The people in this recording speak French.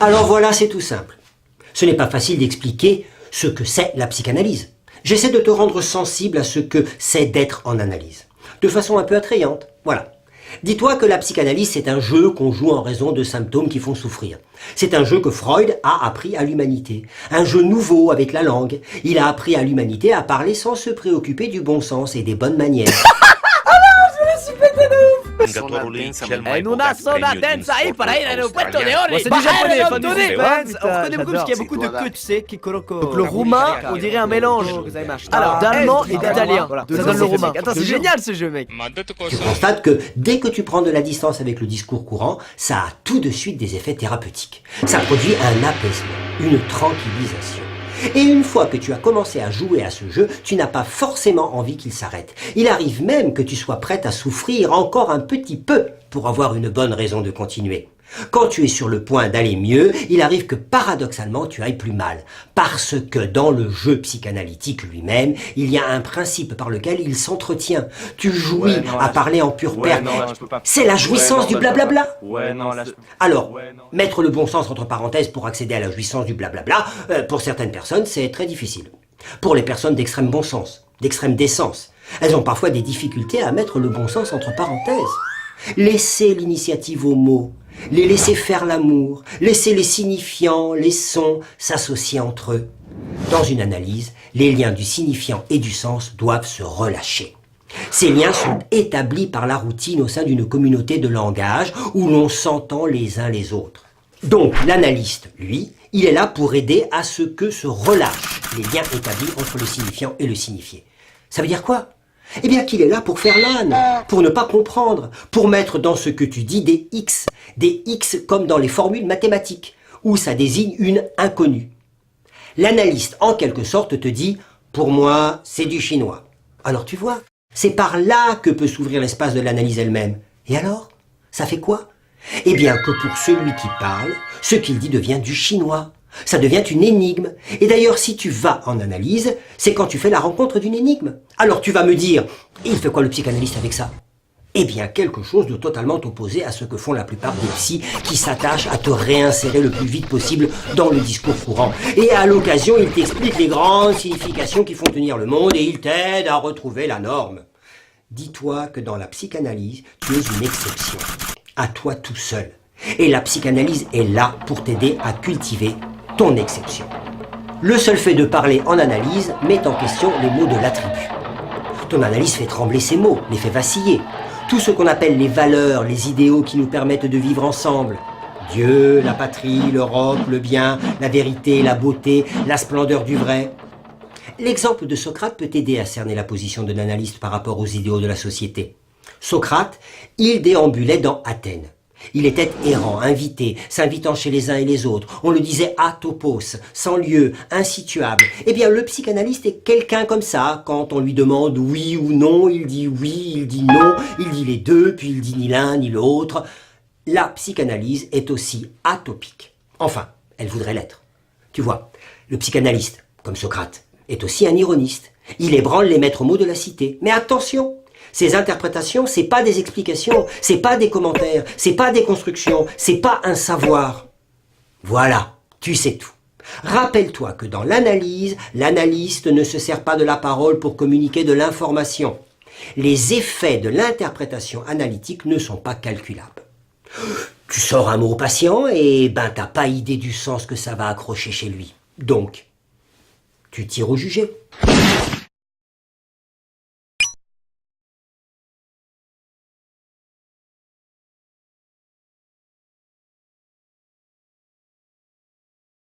Alors voilà, c'est tout simple. Ce n'est pas facile d'expliquer ce que c'est la psychanalyse. J'essaie de te rendre sensible à ce que c'est d'être en analyse. De façon un peu attrayante, voilà. Dis-toi que la psychanalyse, c'est un jeu qu'on joue en raison de symptômes qui font souffrir. C'est un jeu que Freud a appris à l'humanité. Un jeu nouveau avec la langue. Il a appris à l'humanité à parler sans se préoccuper du bon sens et des bonnes manières. En una zona densa ahí para ir al aeropuerto de Orly. C'est du japonais, Bajaré fan du Tony. sucre. On reconnaît beaucoup parce qu'il y a beaucoup de queues, tu sais, qui coloco. Donc le roumain, on dirait un mélange. Alors d'allemand et d'italien. Ça donne le roumain. Attends, c'est génial ce jeu, mec. Tu constates que dès que tu prends de la distance avec le discours courant, ça a tout de suite des effets thérapeutiques. Ça produit un apaisement, une tranquillisation. Et une fois que tu as commencé à jouer à ce jeu, tu n'as pas forcément envie qu'il s'arrête. Il arrive même que tu sois prête à souffrir encore un petit peu pour avoir une bonne raison de continuer. Quand tu es sur le point d'aller mieux, il arrive que paradoxalement tu ailles plus mal. Parce que dans le jeu psychanalytique lui-même, il y a un principe par lequel il s'entretient. Tu jouis à parler en pure perte. C'est la jouissance du blablabla. Alors, mettre le bon sens entre parenthèses pour accéder à la jouissance du blablabla, pour certaines personnes, c'est très difficile. Pour les personnes d'extrême bon sens, d'extrême décence, elles ont parfois des difficultés à mettre le bon sens entre parenthèses. Laissez l'initiative aux mots, les laisser faire l'amour, laisser les signifiants, les sons s'associer entre eux. Dans une analyse, les liens du signifiant et du sens doivent se relâcher. Ces liens sont établis par la routine au sein d'une communauté de langage où l'on s'entend les uns les autres. Donc l'analyste, lui, il est là pour aider à ce que se relâchent les liens établis entre le signifiant et le signifié. Ça veut dire quoi ? Eh bien qu'il est là pour faire l'âne, pour ne pas comprendre, pour mettre dans ce que tu dis des X comme dans les formules mathématiques, où ça désigne une inconnue. L'analyste, en quelque sorte, te dit « pour moi, c'est du chinois ». Alors tu vois, c'est par là que peut s'ouvrir l'espace de l'analyse elle-même. Et alors, ça fait quoi ? Eh bien que pour celui qui parle, ce qu'il dit devient du chinois. Ça devient une énigme. Et d'ailleurs, si tu vas en analyse, c'est quand tu fais la rencontre d'une énigme. Alors tu vas me dire, il fait quoi le psychanalyste avec ça ? Eh bien, quelque chose de totalement opposé à ce que font la plupart des psys qui s'attachent à te réinsérer le plus vite possible dans le discours courant. Et à l'occasion, ils t'expliquent les grandes significations qui font tenir le monde et ils t'aident à retrouver la norme. Dis-toi que dans la psychanalyse, tu es une exception. À toi tout seul. Et la psychanalyse est là pour t'aider à cultiver ton exception. Le seul fait de parler en analyse met en question les mots de l'attribut. Ton analyse fait trembler ces mots, les fait vaciller. Tout ce qu'on appelle les valeurs, les idéaux qui nous permettent de vivre ensemble. Dieu, la patrie, l'Europe, le bien, la vérité, la beauté, la splendeur du vrai. L'exemple de Socrate peut aider à cerner la position de l'analyste par rapport aux idéaux de la société. Socrate, il déambulait dans Athènes. Il était errant, invité, s'invitant chez les uns et les autres. On le disait atopos, sans lieu, insituable. Eh bien, le psychanalyste est quelqu'un comme ça. Quand on lui demande oui ou non, il dit oui, il dit non, il dit les deux, puis il dit ni l'un ni l'autre. La psychanalyse est aussi atopique. Enfin, elle voudrait l'être. Tu vois, le psychanalyste, comme Socrate, est aussi un ironiste. Il ébranle les maîtres mots de la cité. Mais attention! Ces interprétations, c'est pas des explications, c'est pas des commentaires, c'est pas des constructions, c'est pas un savoir. Voilà, tu sais tout. Rappelle-toi que dans l'analyse, l'analyste ne se sert pas de la parole pour communiquer de l'information. Les effets de l'interprétation analytique ne sont pas calculables. Tu sors un mot au patient et t'as pas idée du sens que ça va accrocher chez lui. Donc, tu tires au jugé.